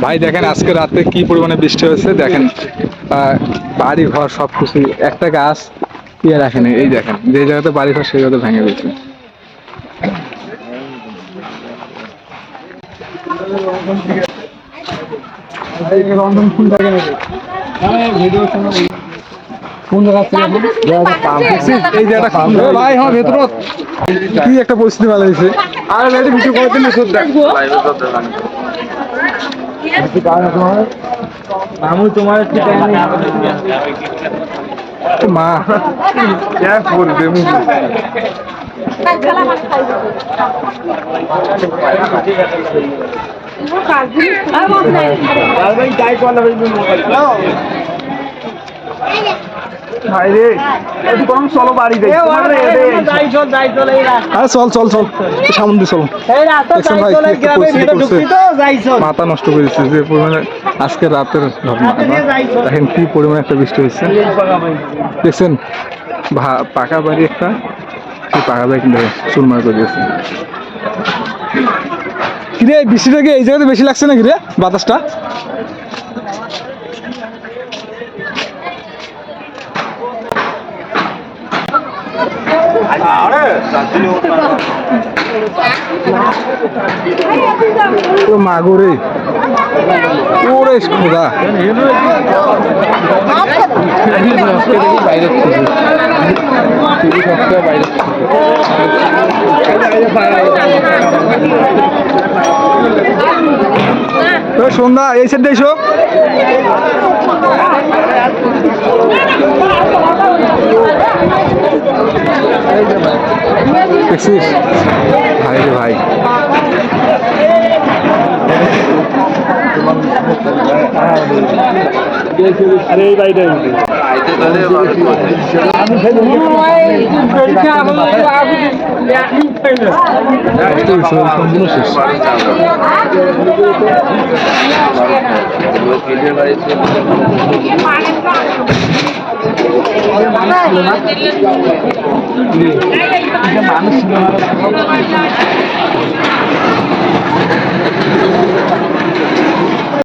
ভাই দেখেন আজকে রাতে কি পরিমাণে বৃষ্টি হয়েছে দেখেন। বাড়ি ঘর সবকিছু, একটা গাছ ইয়ে রাখেনি। এই দেখেন যে জায়গাতে বাড়ি ঘর সেই জায়গাতে ভেঙে গেছে। ভাই আমার ভেতর কি একটা পরিস্থিতি ভালো হয়েছে। আর ভিডিও করার জন্য মা করবে চলো বাড়ি চল চল চল সামন দিয়ে চলো। মাথা নষ্ট করে দিচ্ছে যে পরিমাণে আজকে রাতের ঘটনা। দেখেন কি পরিমাণে একটা বৃষ্টি হয়েছে দেখছেন। পাকা বাড়ি একটা, সেই পাকা বাড়ি কিন্তু চুরমার করে দিয়েছে। কিরে বৃষ্টিটা কি এই জায়গাতে বেশি লাগছে না কিরে বাতাসটা? মাগুরে ওরে খোদা সন্ধ্যা এই সাইড এসো। দেখছিস ভাই রে ভাই, আরে এই বাড়িটা মানুষ